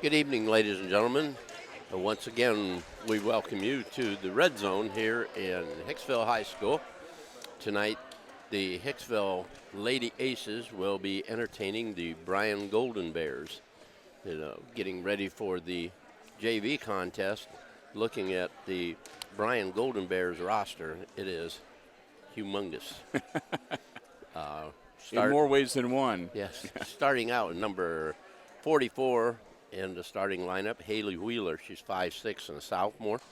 Good evening, ladies and gentlemen. Once again, we welcome you to the Red Zone here in Hicksville High School. Tonight, the Hicksville Lady Aces will be entertaining the Bryan Golden Bears. Getting ready for the JV contest, looking at the Bryan Golden Bears roster, it is humongous. In more ways than one. Yes, starting out number 44 in the starting lineup, Haley Wheeler. She's 5'6" and a sophomore.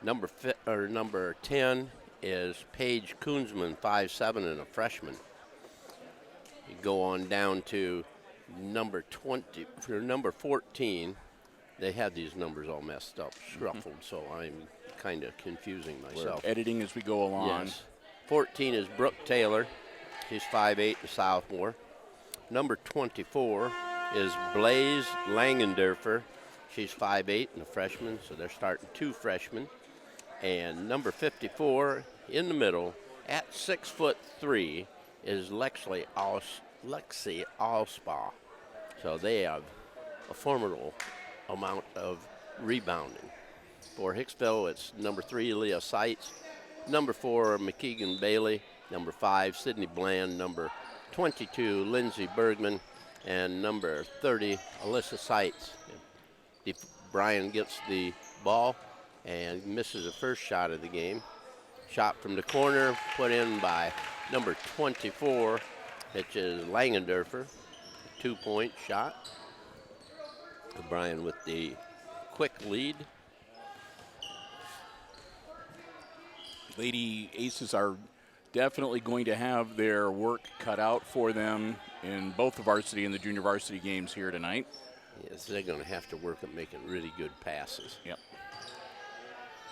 Number 10 is Paige Koonsman, 5'7" and a freshman. You go on down to number 20 for number 14. They had these numbers all messed up, shuffled, so I'm kind of confusing myself. We're editing as we go along. Yes. 14 is Brooke Taylor. She's 5'8", a sophomore. Number 24 is Blaze Langendorfer. She's 5'8" and a freshman, so they're starting two freshmen. And number 54 in the middle at 6'3" is Lexi Allspaw. So they have a formidable amount of rebounding. For Hicksville, it's number 3, Leah Seitz. Number 4, McKeegan Bailey. Number 5, Sydney Bland. Number 22, Lindsey Bergman. And number 30, Alyssa Seitz. Bryan gets the ball and misses the first shot of the game. Shot from the corner, put in by number 24, which is Langendorfer. 2-point shot. Bryan with the quick lead. Lady Aces are definitely going to have their work cut out for them in both the varsity and the junior varsity games here tonight. Yes, they're going to have to work at making really good passes. Yep.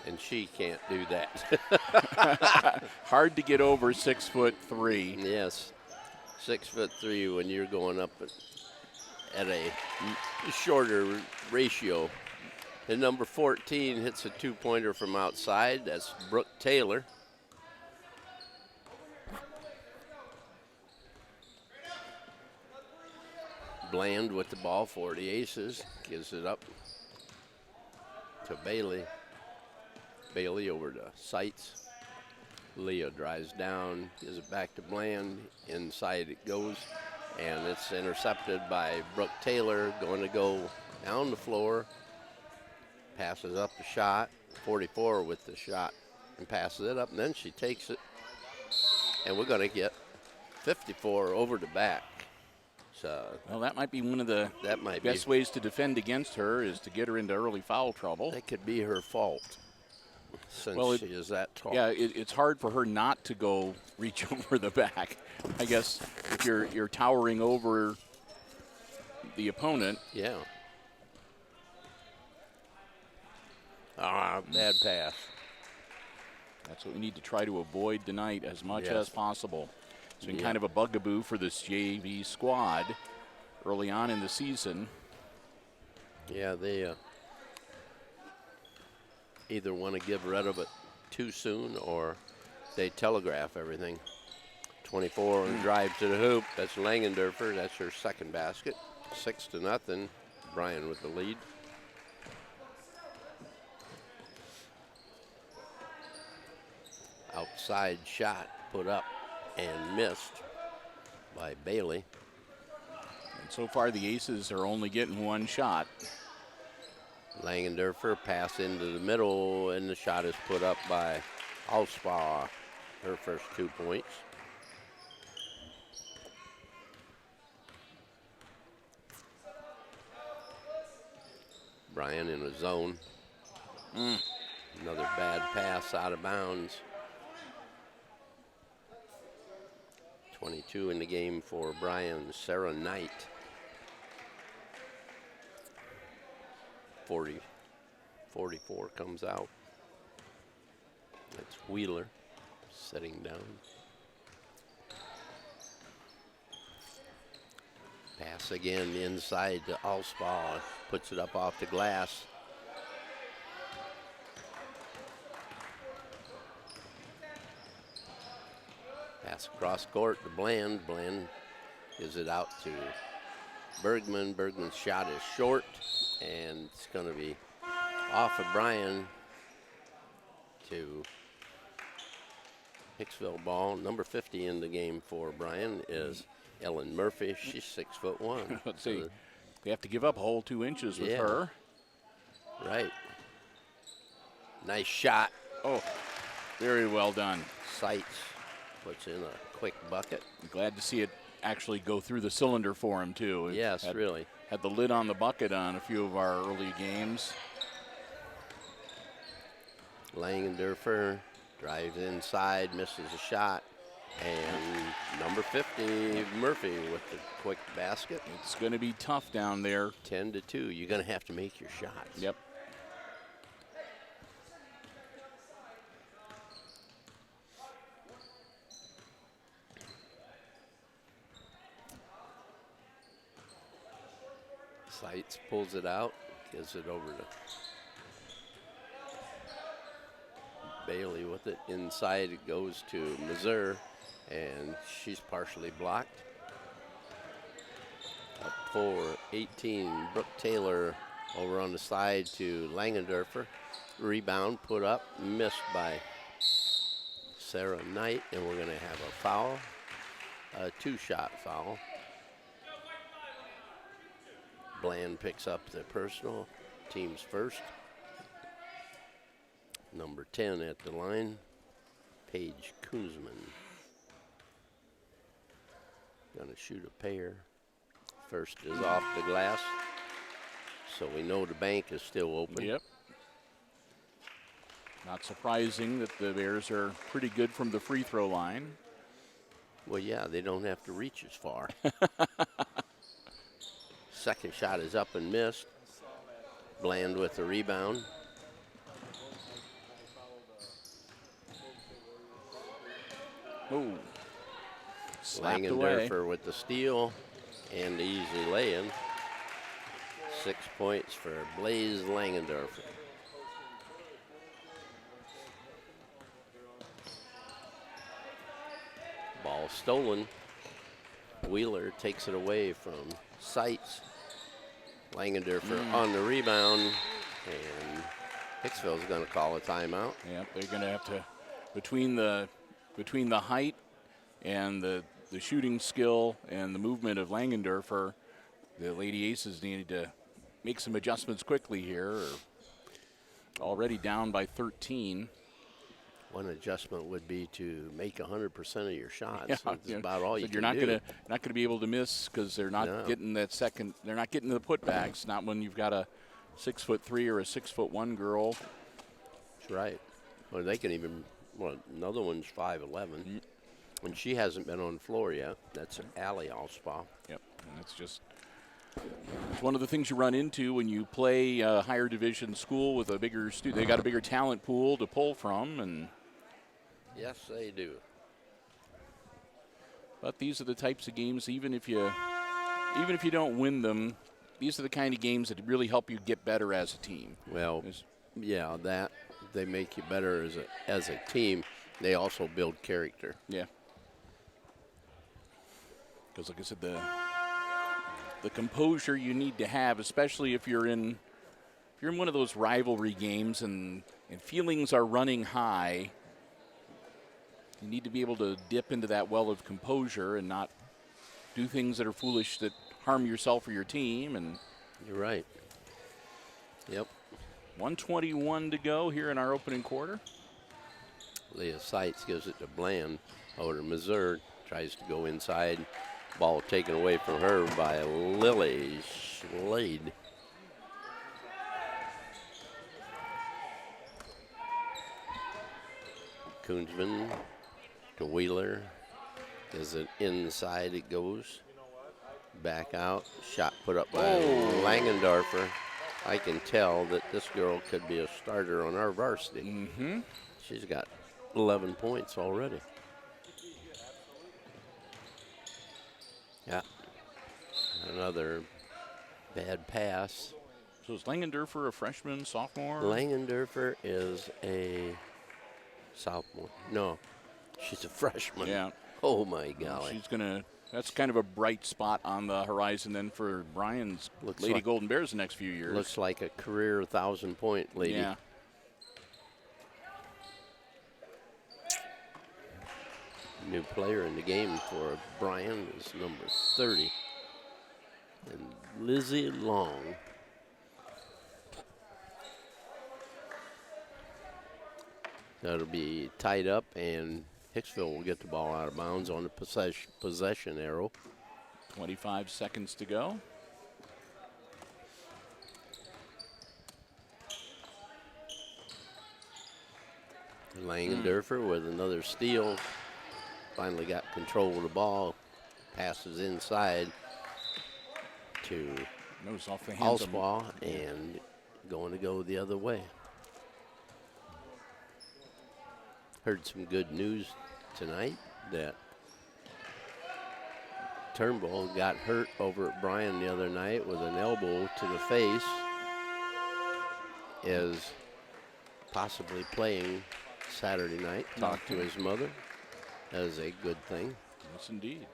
And she can't do that. Hard to get over 6'3". Yes, 6'3" when you're going up at a shorter ratio. And number 14 hits a two-pointer from outside. That's Brooke Taylor. Bland with the ball for the Aces. Gives it up to Bailey. Bailey over to Seitz. Leah drives down, gives it back to Bland. Inside it goes, and it's intercepted by Brooke Taylor. Going to go down the floor. Passes up the shot. 44 with the shot and passes it up, and then she takes it. And we're going to get 54 over the back. So, well, that might be one of the best ways to defend against her is to get her into early foul trouble. That could be her fault since she is that tall. Yeah, it's hard for her not to go reach over the back. I guess if you're towering over the opponent. Yeah. Bad pass. That's what we need to try to avoid tonight as much as possible. It's been kind of a bugaboo for this JV squad early on in the season. Yeah, they either want to get rid of it too soon or they telegraph everything. 24 and drive to the hoop. That's Langendorfer. That's her second basket. 6-0. Bryan with the lead. Outside shot put up and missed by Bailey. And so far the Aces are only getting one shot. Langendorfer pass into the middle, and the shot is put up by Allspaw, her first 2 points. Bryan in a zone. Another bad pass out of bounds. 22 in the game for Bryan, Sarah Knight. 44 comes out. That's Wheeler sitting down. Pass again inside to Allspaw. Puts it up off the glass. Pass across court to Bland. Bland gives it out to Bergman. Bergman's shot is short, and it's going to be off of Bryan to Hicksville ball. Number 50 in the game for Bryan is Ellen Murphy. She's 6'1". Let's see. They have to give up a whole 2 inches with her. Right. Nice shot. Oh, very well done. Seitz puts in a quick bucket. I'm glad to see it actually go through the cylinder for him, too. Yes, really. Had the lid on the bucket on a few of our early games. Langendorfer drives inside, misses a shot. And number 50, Murphy, with the quick basket. It's going to be tough down there. 10-2. You're going to have to make your shots. Yep. Seitz pulls it out, gives it over to Bailey with it. Inside it goes to Missouri, and she's partially blocked. Up for 18, Brooke Taylor over on the side to Langendorfer. Rebound put up, missed by Sarah Knight, and we're going to have a foul, a 2-shot foul. Bland picks up the personal, team's first. Number 10 at the line, Paige Koonsman. Gonna shoot a pair. First is off the glass, so we know the bank is still open. Yep. Not surprising that the Bears are pretty good from the free throw line. Well, yeah, they don't have to reach as far. Second shot is up and missed. Bland with the rebound. Oh, Langendorfer with the steal and the easy lay-in. 6 points for Blaze Langendorfer. Ball stolen. Wheeler takes it away from Seitz. Langendorfer on the rebound, and Hicksville's going to call a timeout. Yeah, they're going to have to, between the height and the shooting skill and the movement of Langendorfer, the Lady Aces needed to make some adjustments quickly here. Already down by 13. One adjustment would be to make 100% of your shots. Yeah, That's about all you can you're not going to be able to miss because they're not getting that second. They're not getting the putbacks. Not when you've got a 6'3" or a 6'1" girl. That's right. Well, they can even. Well, another one's 5'11", and she hasn't been on the floor yet. That's Allie Alspaw. Yep, and that's just. It's one of the things you run into when you play a higher division school with a bigger they got a bigger talent pool to pull from, and. Yes, they do. But these are the types of games, even if you don't win them, these are the kind of games that really help you get better as a team. Well, yeah, that they make you better as a team. They also build character. Yeah. Because, like I said, the composure you need to have, especially if you're in one of those rivalry games and feelings are running high. You need to be able to dip into that well of composure and not do things that are foolish that harm yourself or your team. And you're right. Yep. 1:21 to go here in our opening quarter. Leah Seitz gives it to Bland over to Missouri. Tries to go inside. Ball taken away from her by Lily Schlade. Koonsman to Wheeler. Is it inside? It goes back out. Shot put up by Langendorfer. I can tell that this girl could be a starter on our varsity. Mm-hmm. She's got 11 points already. Yeah. Another bad pass. So is Langendorfer a freshman, sophomore? Langendorfer is a sophomore. No, she's a freshman. Yeah. Oh, my golly. She's going to That's kind of a bright spot on the horizon then for Bryan's Lady Golden Bears the next few years. Looks like a career 1,000-point lady. Yeah. New player in the game for Bryan is number 30. And Lizzie Long. That'll be tied up, and Hicksville will get the ball out of bounds on the possession arrow. 25 seconds to go. Langendorfer with another steal. Finally got control of the ball. Passes inside to Off the hands of Allspaw and going to go the other way. Heard some good news tonight that Turnbull got hurt over at Bryan the other night with an elbow to the face. Is possibly playing Saturday night. Talked to his mother. That is a good thing. Yes, indeed.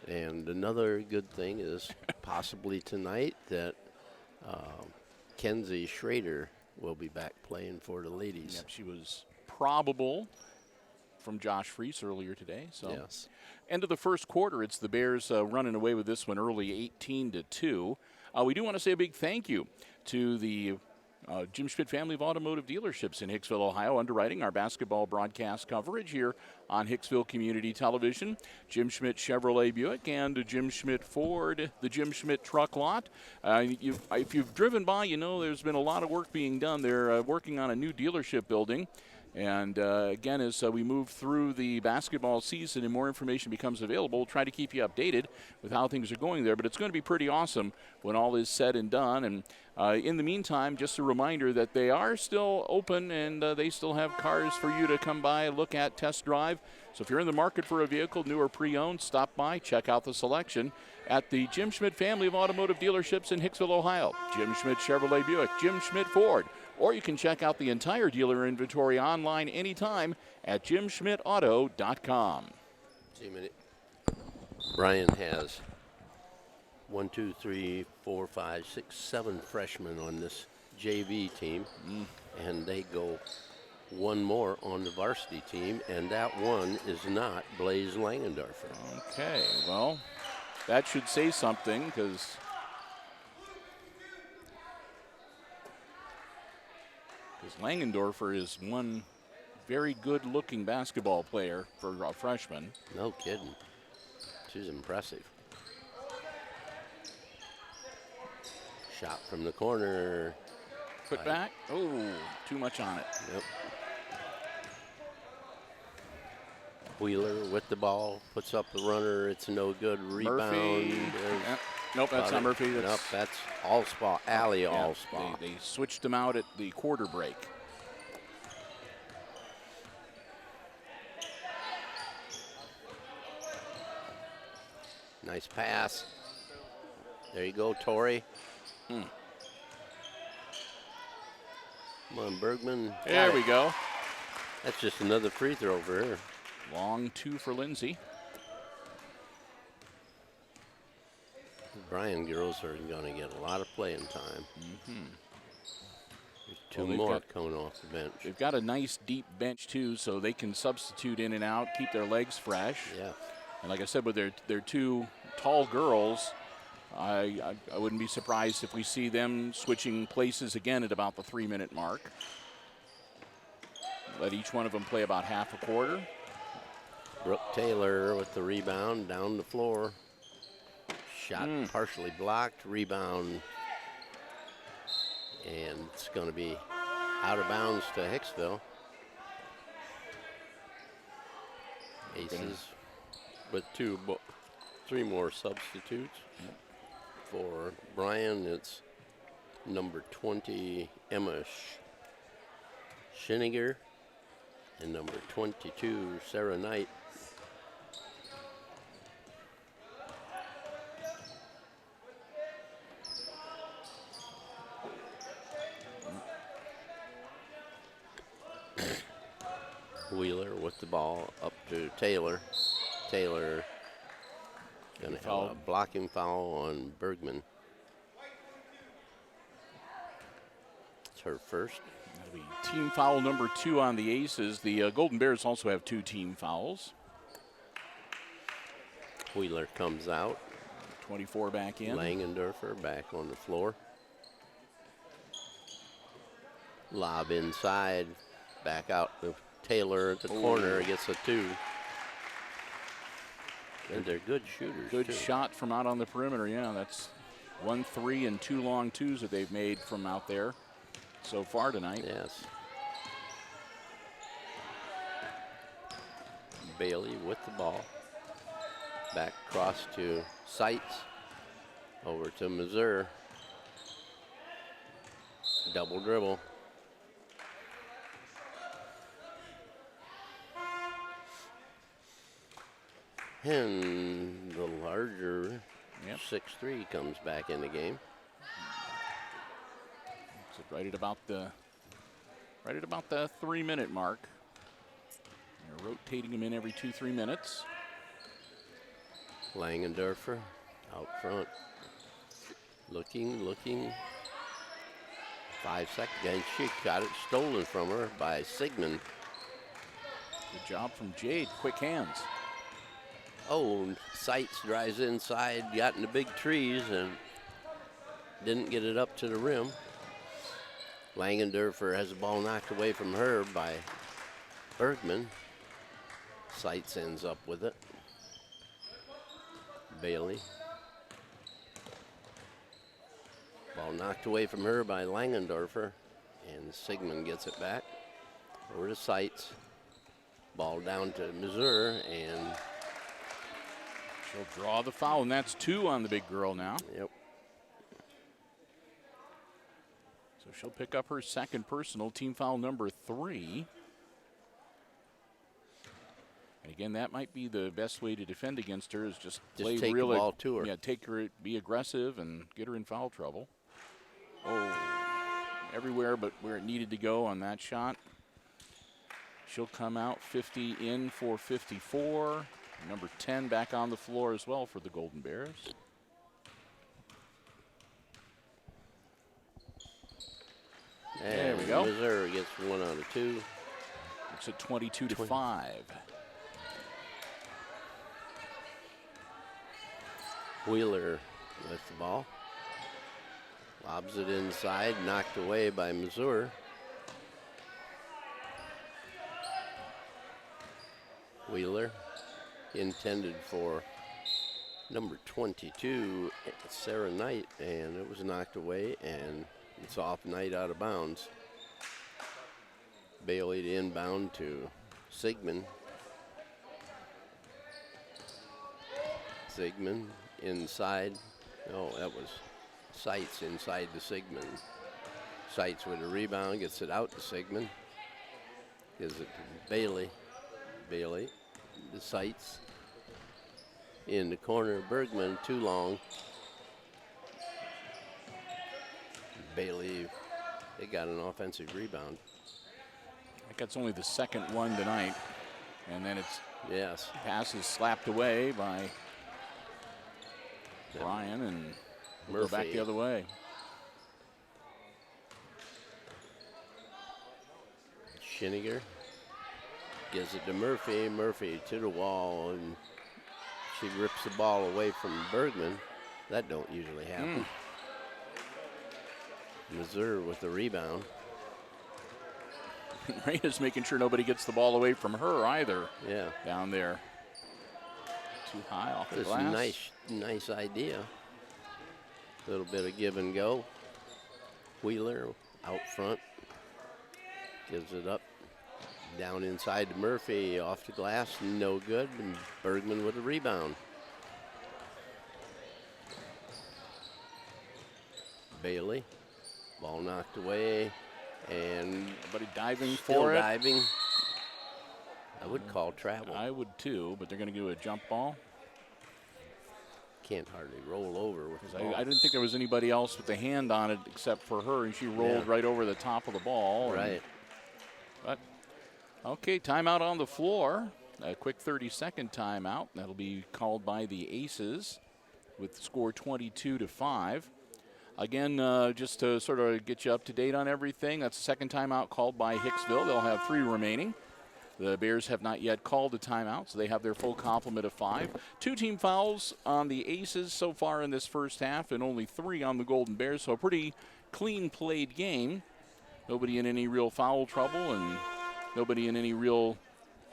And another good thing is possibly tonight that Kenzie Schrader will be back playing for the ladies. Yep, she was probable from Josh Freese earlier today. So yes. End of the first quarter, it's the Bears running away with this one early, 18-2. We do want to say a big thank you to the Jim Schmidt family of automotive dealerships in Hicksville, Ohio, underwriting our basketball broadcast coverage here on Hicksville Community Television. Jim Schmidt Chevrolet Buick and Jim Schmidt Ford, the Jim Schmidt truck lot. If you've driven by, you know there's been a lot of work being done. They're working on a new dealership building. And again, as we move through the basketball season and more information becomes available, we'll try to keep you updated with how things are going there. But it's going to be pretty awesome when all is said and done. And in the meantime, just a reminder that they are still open and they still have cars for you to come by, look at, test drive. So if you're in the market for a vehicle, new or pre-owned, stop by, check out the selection at the Jim Schmidt family of automotive dealerships in Hicksville, Ohio. Jim Schmidt Chevrolet Buick, Jim Schmidt Ford. Or you can check out the entire dealer inventory online anytime at jimschmidtauto.com. See a minute. Bryan has 1, 2, 3, 4, 5, 6, 7 freshmen on this JV team, and they go one more on the varsity team, and that one is not Blaze Langendorfer. Okay, well, that should say something because Langendorfer is one very good-looking basketball player for a freshman. No kidding. She's impressive. Shot from the corner. Put back. Oh, too much on it. Yep. Wheeler with the ball, puts up the runner. It's no good. Rebound. Murphy. Yep. Nope, that's not Murphy. Nope, that's Allspaw. Alley Allspaw. They switched him out at the quarter break. Nice pass. There you go, Torrey. Come on, Bergman. There we go. That's just another free throw for her. Long two for Lindsay. The Bryan girls are going to get a lot of playing time. There's two more coming off the bench. They've got a nice deep bench, too, so they can substitute in and out, keep their legs fresh. Yeah. And like I said, with their two tall girls, I wouldn't be surprised if we see them switching places again at about the 3-minute mark. Let each one of them play about half a quarter. Brooke Taylor with the rebound down the floor. Shot partially blocked, rebound. And it's going to be out of bounds to Hicksville. Aces with three more substitutes. For Bryan, it's number 20, Emma Schiniger, and number 22, Sarah Knight. Wheeler with the ball up to Taylor. Taylor Going to have a blocking foul on Bergman. It's her first. That'll be team foul number 2 on the Aces. The Golden Bears also have 2 team fouls. Wheeler comes out. 24 back in. Langendorfer back on the floor. Lob inside. Back out to Taylor at the corner. Gets a 2. And they're good shooters. Good too. shot from out on the perimeter. Yeah, that's 1 3 and 2 long twos that they've made from out there so far tonight. Yes. Bailey with the ball. Back across to Seitz. Over to Missouri. Double dribble. And the larger 6'3" comes back in the game. So right at about the 3-minute mark. They're rotating him in every 2-3 minutes. Langendorfer out front. Looking. 5 seconds. And she got it stolen from her by Sigmund. Good job from Jade. Quick hands. Oh, Seitz drives inside, got in the big trees, and didn't get it up to the rim. Langendorfer has the ball knocked away from her by Bergman. Seitz ends up with it. Bailey. Ball knocked away from her by Langendorfer, and Sigmund gets it back. Over to Seitz. Ball down to Missouri, and she'll draw the foul, and that's 2 on the big girl now. Yep. So she'll pick up her second personal, team foul number 3. And again, that might be the best way to defend against her, is just play take real the ball to her. Yeah, take her, be aggressive, and get her in foul trouble. Oh, everywhere but where it needed to go on that shot. She'll come out 50 in for 54. Number 10 back on the floor as well for the Golden Bears. And there we go. Missouri gets 1 out of 2. It's at 22-5. Wheeler with the ball. Lobs it inside, knocked away by Missouri. Wheeler intended for number 22, Sarah Knight, and it was knocked away, and it's off Knight out of bounds. Bailey to inbound to Sigmund. Sigmund inside. No, that was Seitz inside the Sigmund. Seitz with a rebound, gets it out to Sigmund. Gives it to Bailey. Bailey, the Seitz. In the corner, Bergman, too long. Bailey, they got an offensive rebound. I think that's only the second one tonight. And then it's Yes. passes slapped away by Bryan, and we'll go back the other way. Schiniger gives it to Murphy. Murphy to the wall, and she rips the ball away from Bergman. That don't usually happen. Missouri with the rebound. Reyna's making sure nobody gets the ball away from her either. Yeah. Down there. Too high off the It's a glass. nice idea. A little bit of give and go. Wheeler out front. Gives it up. Down inside to Murphy. Off the glass. No good. And Bergman with the rebound. Bailey. Ball knocked away. And Everybody diving still for it. diving. I would call travel. I would too, but they're going to do a jump ball. Can't hardly roll over with the ball. I didn't think there was anybody else with a hand on it except for her, and she rolled right over the top of the ball. Right. But, okay, timeout on the floor. A quick 30-second timeout. That'll be called by the Aces with the score 22-5. Again, just to sort of get you up to date on everything, that's the second timeout called by Hicksville. They'll have 3 remaining. The Bears have not yet called a timeout, so they have their full complement of 5. 2 team fouls on the Aces so far in this first half and only 3 on the Golden Bears, so a pretty clean played game. Nobody in any real foul trouble and nobody in any real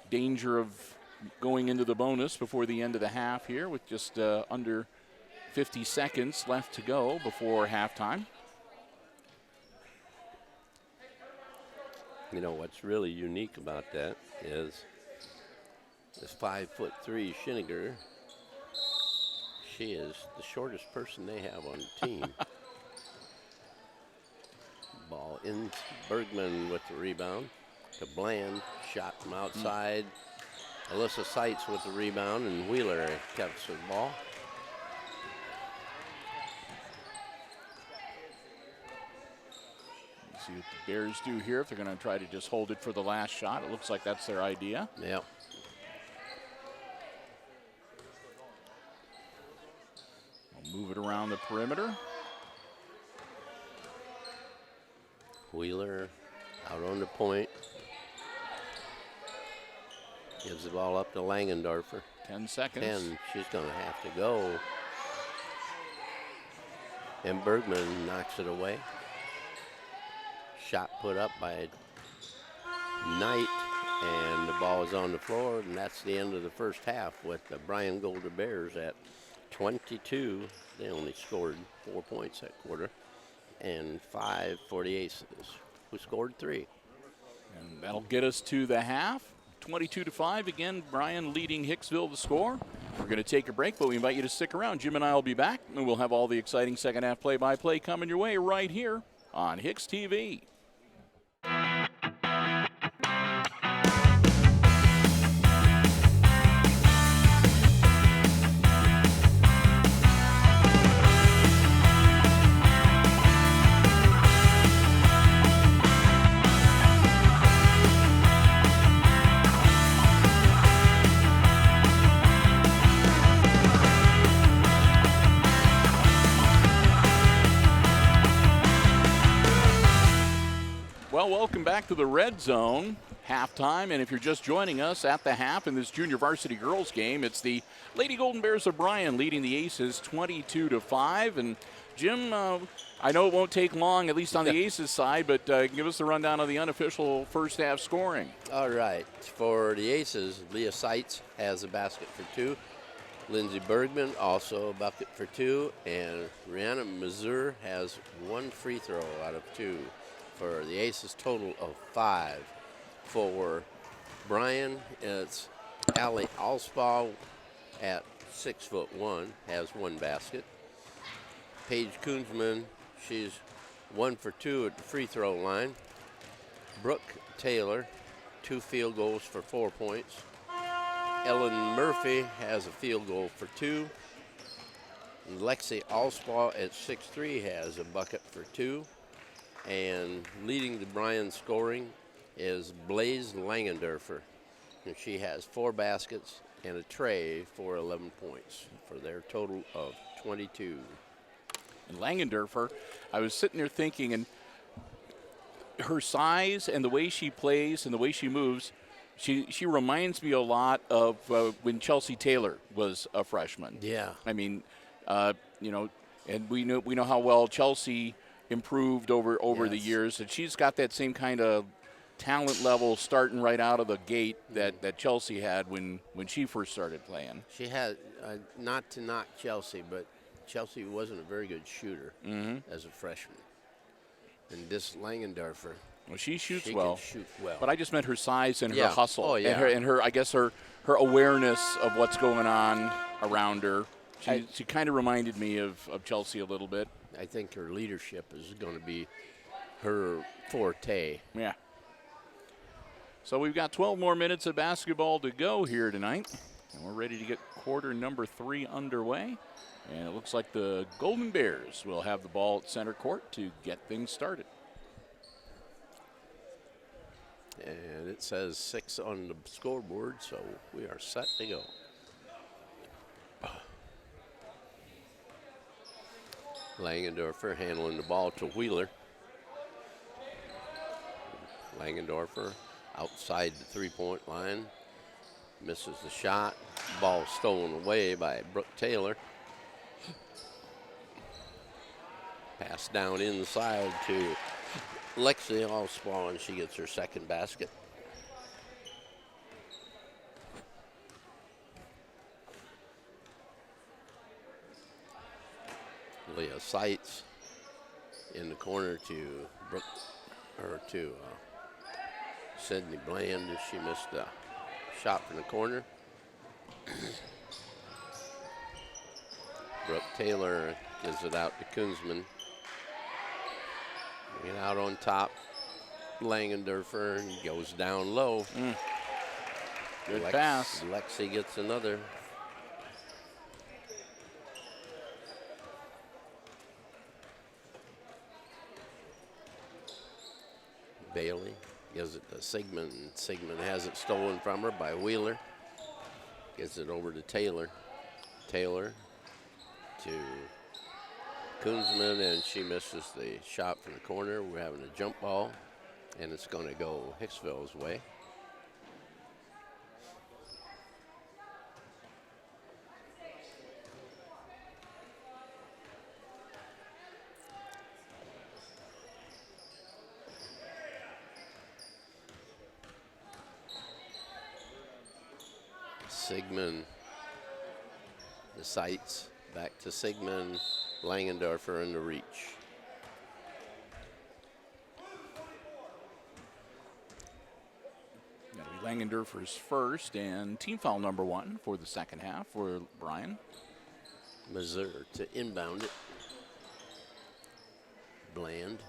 danger of going into the bonus before the end of the half here with just under 50 seconds left to go before halftime. You know, what's really unique about that is this 5'3" Schiniger. She is the shortest person they have on the team. Ball in, Bergman with the rebound to Bland, shot from outside. Alyssa Seitz with the rebound, and Wheeler kept the ball. See what the Bears do here, if they're going to try to just hold it for the last shot. It looks like that's their idea. Yeah. We'll move it around the perimeter. Wheeler out on the point. Gives the ball up to Langendorfer. 10 seconds. 10. She's going to have to go. And Bergman knocks it away. Shot put up by Knight, and the ball is on the floor, and that's the end of the first half with the Bryan Golden Bears at 22. They only scored 4 points that quarter, and 5 for the Aces, who scored 3. And that'll get us to the half. 22-5. Again, Bryan leading Hicksville to score. We're going to take a break, but we invite you to stick around. Jim and I will be back, and we'll have all the exciting second half play-by-play coming your way right here on HIX-TV. Well, welcome back to the Red Zone, halftime. And if you're just joining us at the half in this junior varsity girls game, it's the Lady Golden Bears of Bryan leading the Aces 22-5. And Jim, I know it won't take long, at least on the Aces side, but give us the rundown of the unofficial first half scoring. All right. For the Aces, Leah Seitz has a basket for 2. Lindsey Bergman also a bucket for 2. And Rihanna Mazur has 1 free throw out of 2. For the Aces, total of 5. For Bryan, it's Allie Alspaugh at 6'1", has 1 basket. Paige Koonsman, she's 1 for 2 at the free throw line. Brooke Taylor, 2 field goals for 4 points. Ellen Murphy has a field goal for 2. And Lexi Alspaugh at 6'3" has a bucket for 2. And leading the Bryan scoring is Blaze Langendorfer. And she has 4 baskets and a tray for 11 points for their total of 22. And Langendorfer, I was sitting there thinking, and her size and the way she plays and the way she moves, she reminds me a lot of when Chelsea Taylor was a freshman. Yeah. I mean, you know, and we know how well Chelsea improved over Yes. the years, and she's got that same kind of talent level starting right out of the gate that Chelsea had when she first started playing. She had, not to knock Chelsea, but Chelsea wasn't a very good shooter as a freshman. And this Langendorfer, Well, she shoots she well. can shoot well. But I just meant her size and her Yeah. hustle. Oh, yeah. And her I guess her awareness of what's going on around her. She kind of reminded me of Chelsea a little bit. I think her leadership is going to be her forte. Yeah. So we've got 12 more minutes of basketball to go here tonight. And we're ready to get quarter number 3 underway. And it looks like the Golden Bears will have the ball at center court to get things started. And it says 6 on the scoreboard, so we are set to go. Langendorfer handling the ball to Wheeler. Langendorfer outside the three-point line. Misses the shot. Ball stolen away by Brooke Taylor. Pass down inside to Lexi Allspaw, and she gets her second basket. Leah Seitz in the corner to Sydney Bland as she missed a shot from the corner. Brooke Taylor gives it out to Kunzman. Get out on top. Langendorfer goes down low. Good pass. Lexi gets another. Bailey gives it to Sigmund. Sigmund has it stolen from her by Wheeler. Gets it over to Taylor. Taylor to Kunzman, and she misses the shot from the corner. We're having a jump ball, and it's going to go Hicksville's way. Sigmund, the sights, back to Sigmund, Langendorfer in the reach. That'll be Langendorfer's first and team foul number 1 for the second half for Bryan. Missouri to inbound it. Bland.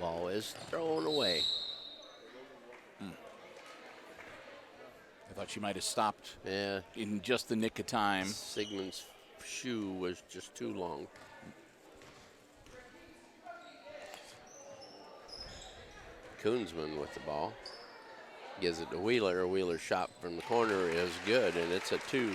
Ball is thrown away. I thought she might have stopped Yeah. in just the nick of time. Sigmund's shoe was just too long. Kunzman with the ball. Gives it to Wheeler. Wheeler's shot from the corner is good, and it's a 2.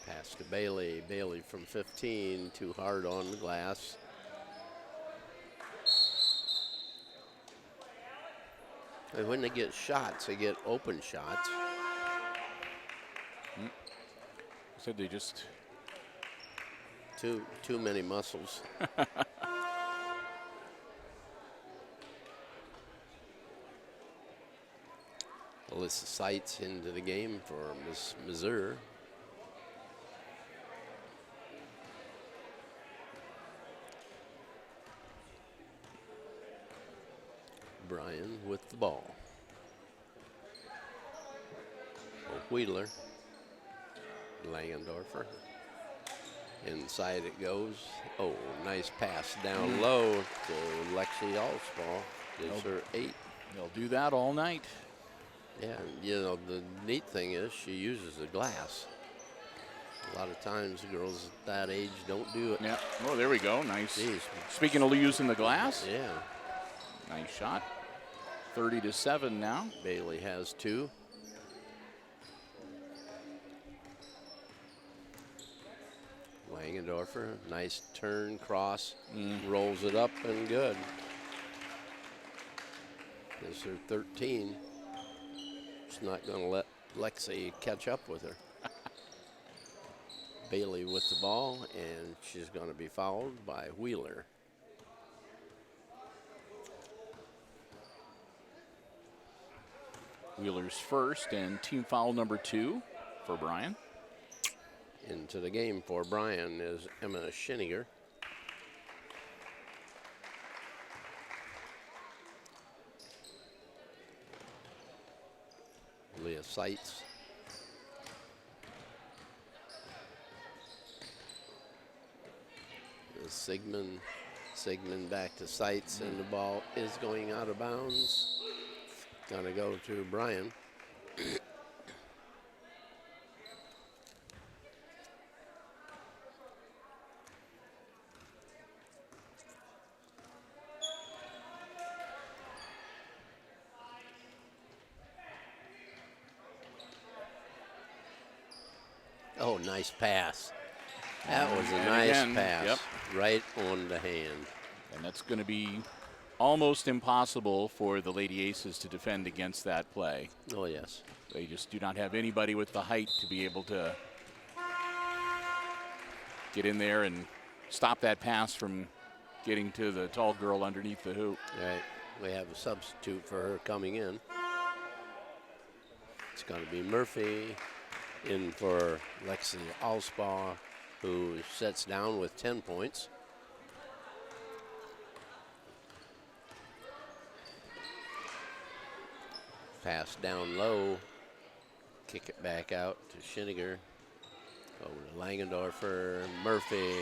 Pass to Bailey. Bailey from 15, too hard on the glass. And when they get shots, they get open shots. Said they just Too many muscles. Alyssa Seitz into the game for Missouri. Bryan with the ball. Wheeler. Langendorfer. Inside it goes. Oh, nice pass down low to Lexi Allspaw. Gives her 8. They'll do that all night. Yeah, you know, the neat thing is she uses the glass. A lot of times girls at that age don't do it. Yeah. Oh, there we go. Nice. Jeez. Speaking of using the glass. Yeah. Nice shot. 30-7 now. Bailey has 2. Langendorfer, nice turn, cross, rolls it up and good. This is her 13. She's not going to let Lexi catch up with her. Bailey with the ball, and she's going to be fouled by Wheeler. Wheeler's first and team foul number 2 for Bryan. Into the game for Bryan is Emma Schiniger. Leah Seitz. Sigmund back to Seitz, and the ball is going out of bounds. Gonna go to Bryan. Oh, nice pass. That was a And nice again, pass. yep. Right on the hand. And that's going to be almost impossible for the Lady Aces to defend against that play. Oh, yes. They just do not have anybody with the height to be able to get in there and stop that pass from getting to the tall girl underneath the hoop. Right. We have a substitute for her coming in. It's going to be Murphy in for Lexi Alspaugh, who sets down with 10 points. Pass down low. Kick it back out to Schiniger. Over to Langendorfer. Murphy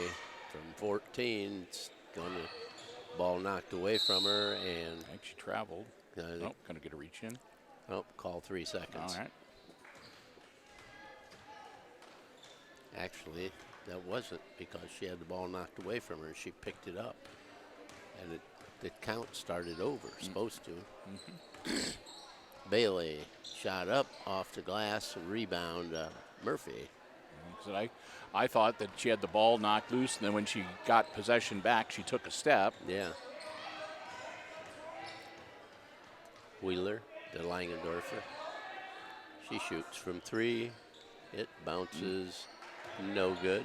from 14. It's going to ball knocked away from her. And I think she traveled. Going to get a reach in. Oh, call 3 seconds. All right. Actually, that wasn't because she had the ball knocked away from her. She picked it up. And the count started over, supposed to. Bailey shot up off the glass and rebound Murphy. So I thought that she had the ball knocked loose, and then when she got possession back, she took a step. Yeah. Wheeler to Langendorfer. She shoots from 3. It bounces no good.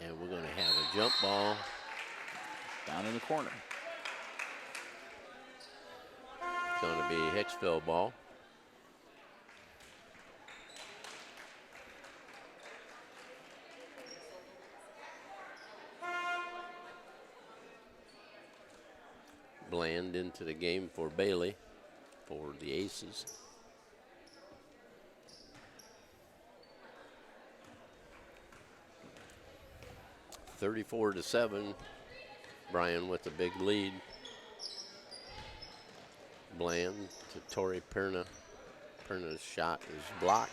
And we're going to have a jump ball. Down in the corner. It's going to be Hicksville ball. Bland into the game for Bailey for the Aces. (34-7). Bryan with a big lead. Bland to Tori Perna. Perna's shot is blocked.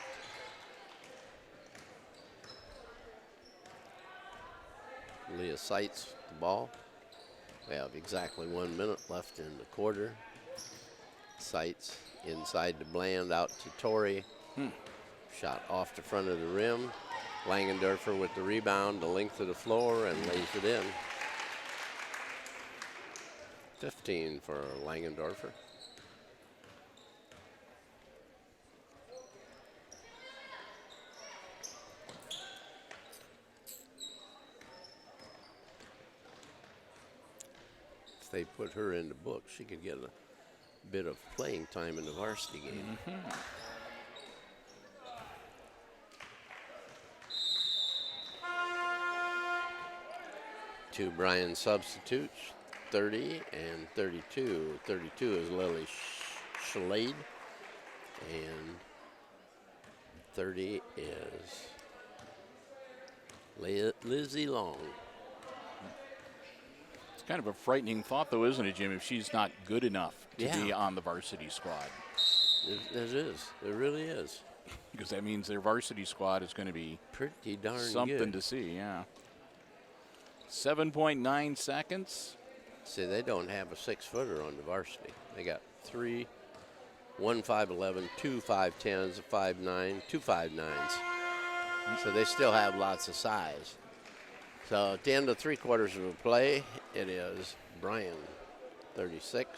Leah Seitz the ball. We have exactly 1 minute left in the quarter. Seitz inside to Bland, out to Tori. Shot off the front of the rim. Langendorfer with the rebound, the length of the floor, and lays it in. 15 for Langendorfer. If they put her in the book, she could get a bit of playing time in the varsity game. Two Bryan substitutes, 30 and 32. 32 is Lily Schlade, and 30 is Lizzie Long. It's kind of a frightening thought, though, isn't it, Jim, if she's not good enough to be on the varsity squad? It is. It really is. Because that means their varsity squad is going to be pretty darn something good to see, yeah. 7.9 seconds. See, they don't have a 6-footer on the varsity. They got 3, 1 5'11", 2 5'10s, a 5'9", 2 5'9s. So they still have lots of size. So at the end of 3/4 of the play, it is Bryan 36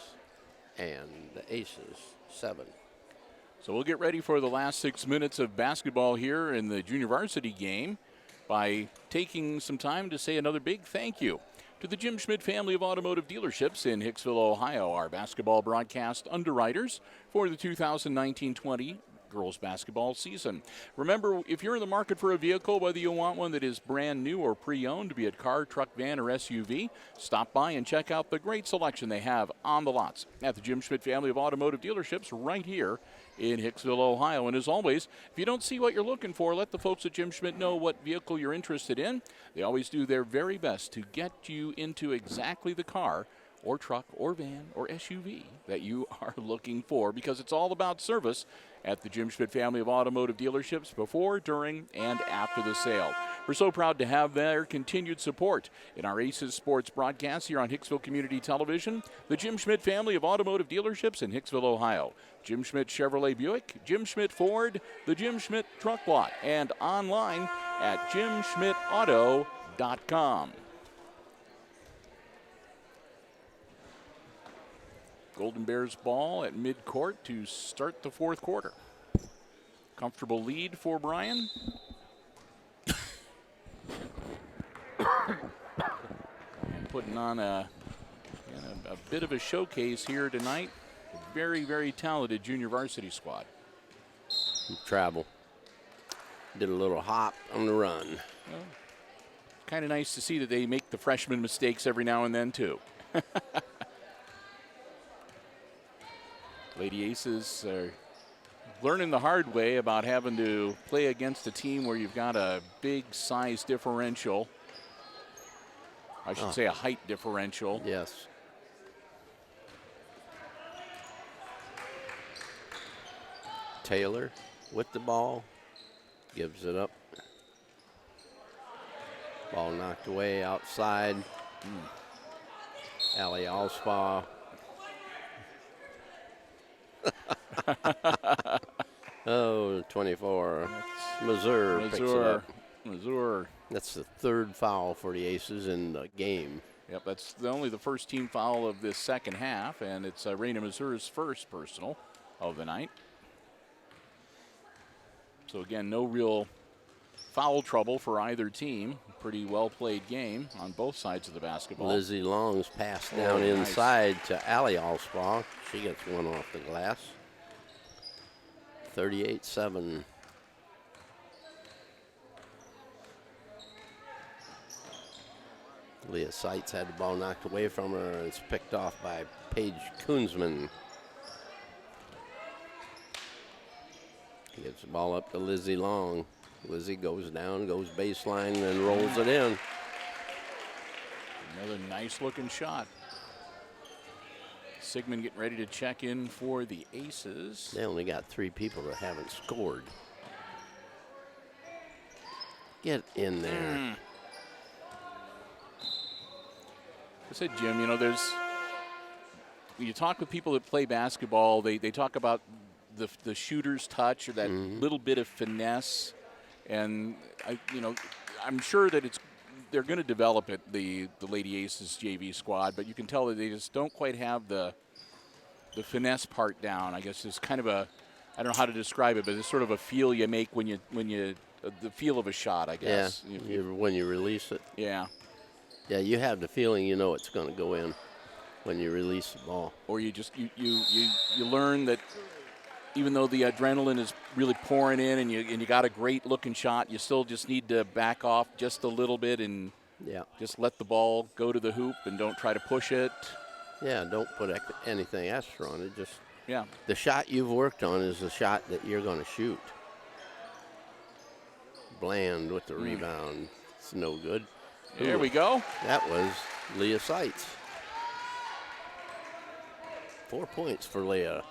and the Aces 7. So we'll get ready for the last 6 minutes of basketball here in the junior varsity game by taking some time to say another big thank you to the Jim Schmidt family of automotive dealerships in Hicksville, Ohio, our basketball broadcast underwriters for the 2019-20 girls basketball season. Remember, if you're in the market for a vehicle, whether you want one that is brand new or pre-owned, be it car, truck, van, or SUV, stop by and check out the great selection they have on the lots at the Jim Schmidt family of automotive dealerships right here in Hicksville, Ohio. And as always, if you don't see what you're looking for, let the folks at Jim Schmidt know what vehicle you're interested in. They always do their very best to get you into exactly the car or truck or van or SUV that you are looking for, because it's all about service at the Jim Schmidt family of automotive dealerships before, during, and after the sale. We're so proud to have their continued support in our Aces Sports broadcast here on Hicksville Community Television. The Jim Schmidt family of automotive dealerships in Hicksville, Ohio. Jim Schmidt Chevrolet Buick, Jim Schmidt Ford, the Jim Schmidt Truck Lot, and online at jimschmidtauto.com. Golden Bears ball at midcourt to start the fourth quarter. Comfortable lead for Bryan. Putting on a bit of a showcase here tonight. Very, very talented junior varsity squad. Travel. Did a little hop on the run. Well, kind of nice to see that they make the freshman mistakes every now and then, too. Lady Aces are learning the hard way about having to play against a team where you've got a big size differential. I should say a height differential. Yes. Taylor with the ball. Gives it up. Ball knocked away outside. Allie Allspaw. Oh, 24. Missouri picks it up. Missouri. That's the third foul for the Aces in the game. Yep, that's only the first team foul of this second half, and it's Raina Missouri's first personal of the night. So again, no real foul trouble for either team. Pretty well played game on both sides of the basketball. Lizzie Long's pass down inside to Allie Allspaw. She gets one off the glass. 38-7. Leah Seitz had the ball knocked away from her, and it's picked off by Paige Koonsman. Gets the ball up to Lizzie Long. Lizzie goes down, goes baseline, and rolls it in. Another nice looking shot. Sigmund getting ready to check in for the Aces. They only got 3 people that haven't scored. Get in there. I said, Jim, you know, when you talk with people that play basketball, they talk about the shooter's touch or that little bit of finesse. And, I'm sure that they're going to develop it, the Lady Aces JV squad, but you can tell that they just don't quite have the finesse part down. I guess it's kind of I don't know how to describe it, but it's sort of a feel you make when you the feel of a shot, I guess. Yeah, when you release it. Yeah. Yeah, you have the feeling you know it's going to go in when you release the ball. Or you just you learn that even though the adrenaline is really pouring in and you got a great looking shot, you still just need to back off just a little bit and just let the ball go to the hoop and don't try to push it. Yeah, don't put anything extra on it. Just yeah. The shot you've worked on is the shot that you're going to shoot. Bland with the rebound. It's no good. There we go. That was Leah Seitz. 4 points for Leah.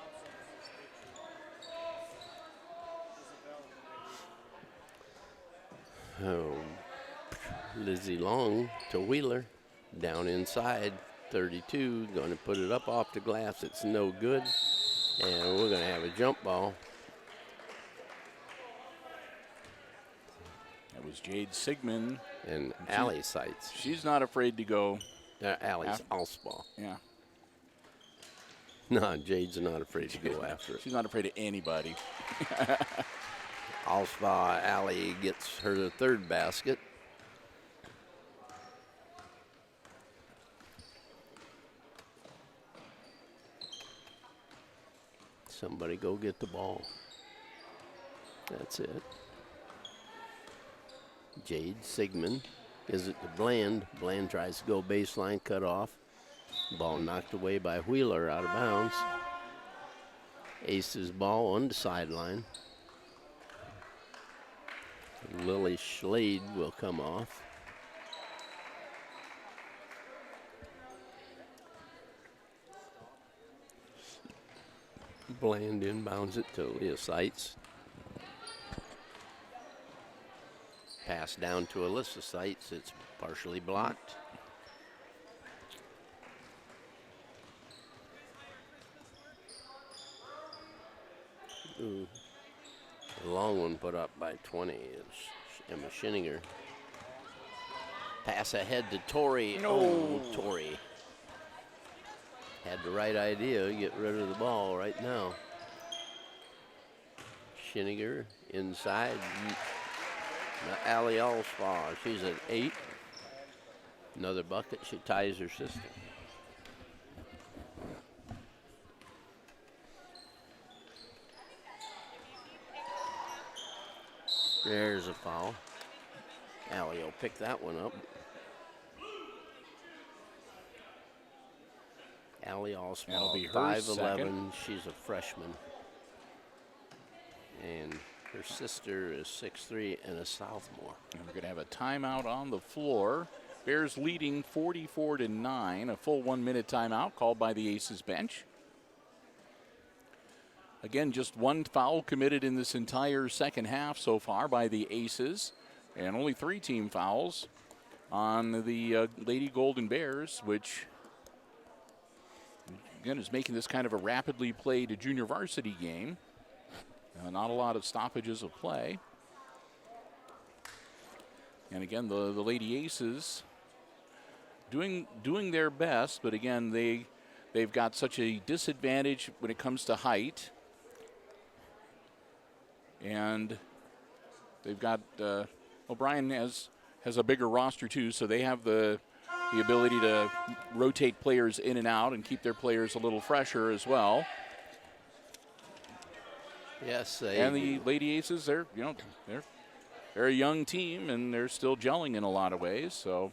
Oh, Lizzie Long to Wheeler. Down inside, 32. Going to put it up off the glass. It's no good. And we're going to have a jump ball. That was Jade Sigmund. And Allie Seitz. She's not afraid to go. Allie's Allspaw. Yeah. No, Jade's not afraid to go after it. She's not afraid of anybody. Allspaw, Allie gets her third basket. Somebody go get the ball. That's it. Jade Sigmund gives it to Bland. Bland tries to go baseline, cut off. Ball knocked away by Wheeler, out of bounds. Ace's ball on the sideline. Lily Schlade will come off. Bland inbounds it to Leah Seitz. Pass down to Alyssa Seitz. It's partially blocked. Ooh. The long one put up by 20 is Emma Schinninger. Pass ahead to Tori. No. Oh, Tori. Had the right idea, get rid of the ball right now. Schinninger inside. Allie Allspaw, she's at 8. Another bucket, she ties her sister. There's a foul. Allie will pick that one up. Allie That'll be Allspaw, her 5'11". second. She's a freshman. And her sister is 6'3" and a sophomore. And we're going to have a timeout on the floor. Bears leading 44-9. A full 1 minute timeout called by the Aces bench. Again, just one foul committed in this entire second half so far by the Aces. And only 3 team fouls on the Lady Golden Bears, which, again, is making this kind of a rapidly played junior varsity game. Not a lot of stoppages of play. And again, the Lady Aces doing their best, but again, they've got such a disadvantage when it comes to height. And they've got O'Brien has a bigger roster too, so they have the ability to rotate players in and out and keep their players a little fresher as well. Yes, and the Lady Aces, they're a young team and they're still gelling in a lot of ways. So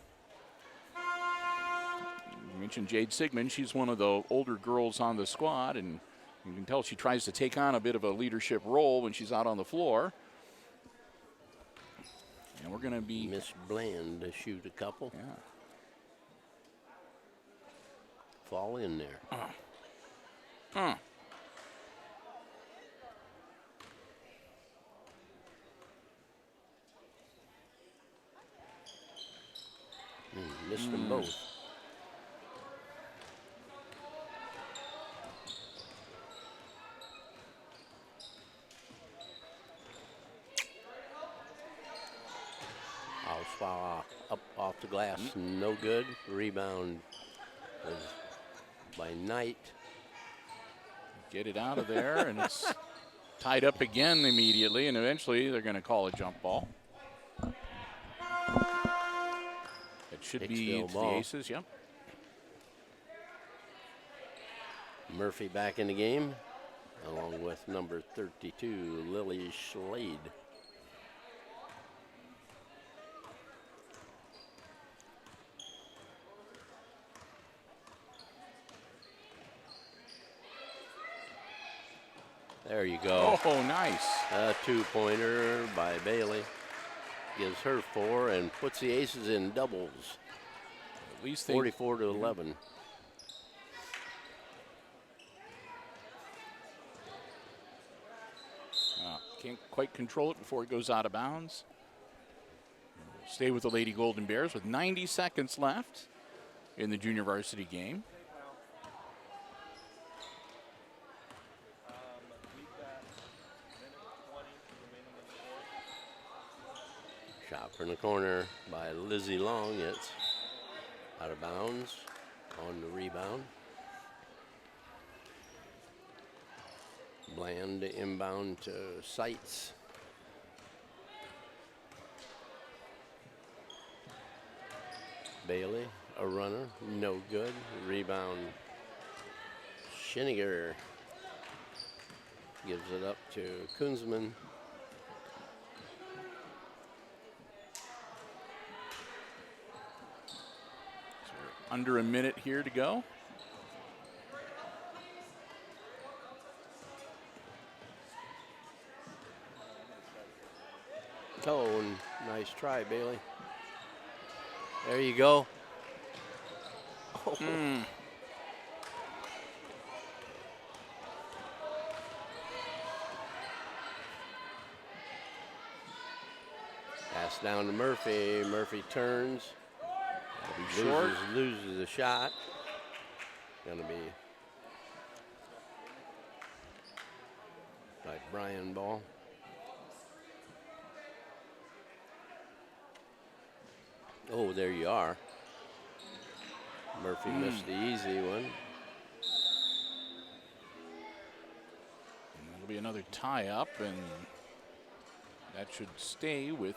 you mentioned Jade Sigmund. She's one of the older girls on the squad, and you can tell she tries to take on a bit of a leadership role when she's out on the floor. And we're going to be Miss Bland to shoot a couple. Yeah. Fall in there. Missed them both. Allspaw up off the glass, no good. Rebound was by Knight. Get it out of there, and it's tied up again immediately, and eventually they're going to call a jump ball. It should be to the Aces, yep. Murphy back in the game, along with number 32, Lily Schlade. There you go. Oh, nice. A two-pointer by Bailey. Gives her 4 and puts the Aces in doubles. At least 44-11. Can't quite control it before it goes out of bounds. Stay with the Lady Golden Bears with 90 seconds left in the junior varsity game. Shot from the corner by Lizzie Long. It's out of bounds on the rebound. Bland inbound to Seitz. Bailey, a runner, no good. Rebound. Schinninger gives it up to Kunzman. Under a minute here to go. Oh, and nice try, Bailey. There you go. Oh. Pass down to Murphy. Murphy turns. That'll be short. Loses the shot. Going to be like Bryan ball. Oh, there you are. Murphy missed the easy one. And that'll be another tie up, and that should stay with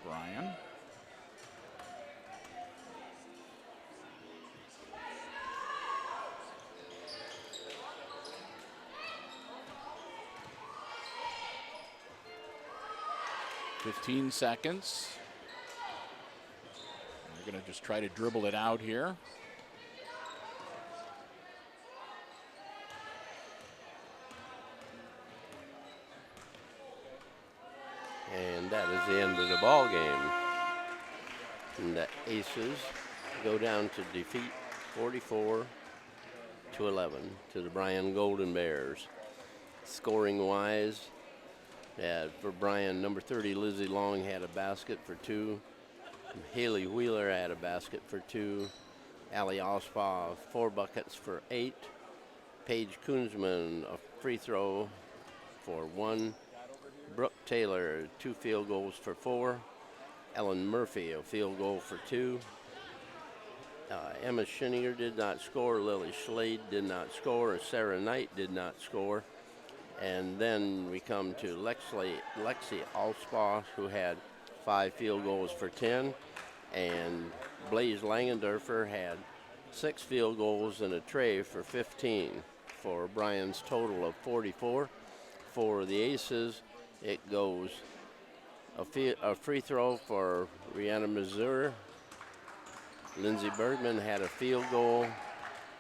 Bryan. "15 seconds. We're going to just try to dribble it out here. And that is the end of the ball game. And the Aces go down to defeat 44-11 to the Bryan Golden Bears. Scoring wise, for Bryan, number 30 Lizzie Long had a basket for 2. Haley Wheeler had a basket for 2. Allie Ospaw 4 buckets for 8. Paige Koonsman a free throw for 1. Brooke Taylor 2 field goals for 4. Ellen Murphy a field goal for 2. Emma Schinninger did not score. Lily Schlade did not score. Sarah Knight did not score. And then we come to Lexi Alspaw, who had 5 field goals for 10. And Blaze Langendorfer had 6 field goals and a tray for 15 for Bryan's total of 44. For the Aces, it goes a free throw for Rihanna Mazur. Lindsay Bergman had a field goal,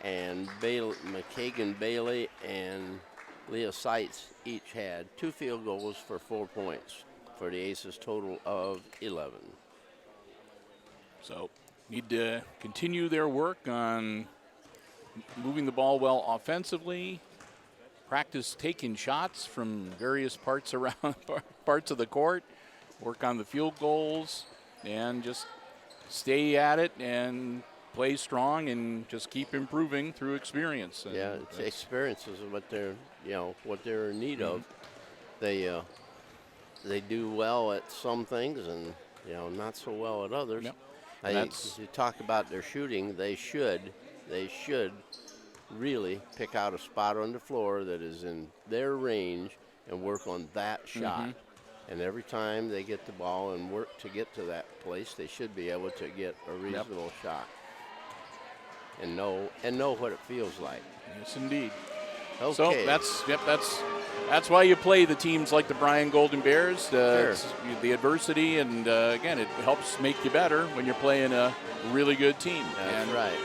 and McKagan Bailey and Leah Seitz each had 2 field goals for 4 points for the Aces total of 11. So need to continue their work on moving the ball well offensively, practice taking shots from various parts of the court, work on the field goals, and just stay at it and play strong and just keep improving through experience. And yeah, it's experiences of what they're in need of. They do well at some things and not so well at others. Yep. You talk about their shooting. They should really pick out a spot on the floor that is in their range and work on that shot. And every time they get the ball and work to get to that place, they should be able to get a reasonable shot and know what it feels like. Yes, indeed. Okay. So that's why you play the teams like the Bryan Golden Bears. Sure. The adversity, and again, it helps make you better when you're playing a really good team. That's right.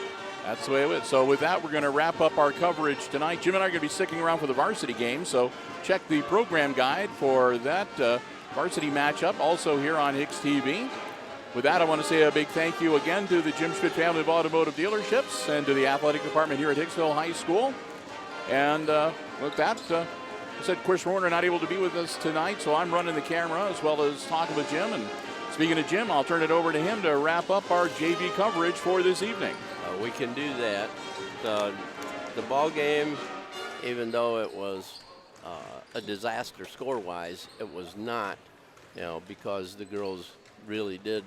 That's the way it is. So with that, we're going to wrap up our coverage tonight. Jim and I are going to be sticking around for the varsity game, so check the program guide for that varsity matchup, also here on HIX-TV. With that, I want to say a big thank you again to the Jim Schmidt family of automotive dealerships and to the athletic department here at Hicksville High School. And with that, I said Chris Warner not able to be with us tonight, so I'm running the camera as well as talking with Jim. And speaking of Jim, I'll turn it over to him to wrap up our JV coverage for this evening. We can do that. The ball game, even though it was a disaster score-wise, it was not, because the girls really did,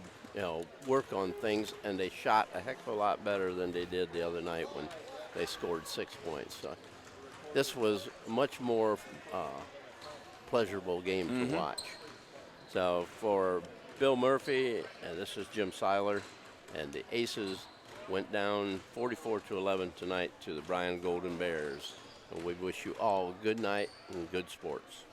work on things, and they shot a heck of a lot better than they did the other night when they scored 6 points. So this was a much more pleasurable game to watch. So for Bill Murphy, and this is Jim Seiler, and the Aces went down 44-11 tonight to the Bryan Golden Bears. And we wish you all a good night and good sports.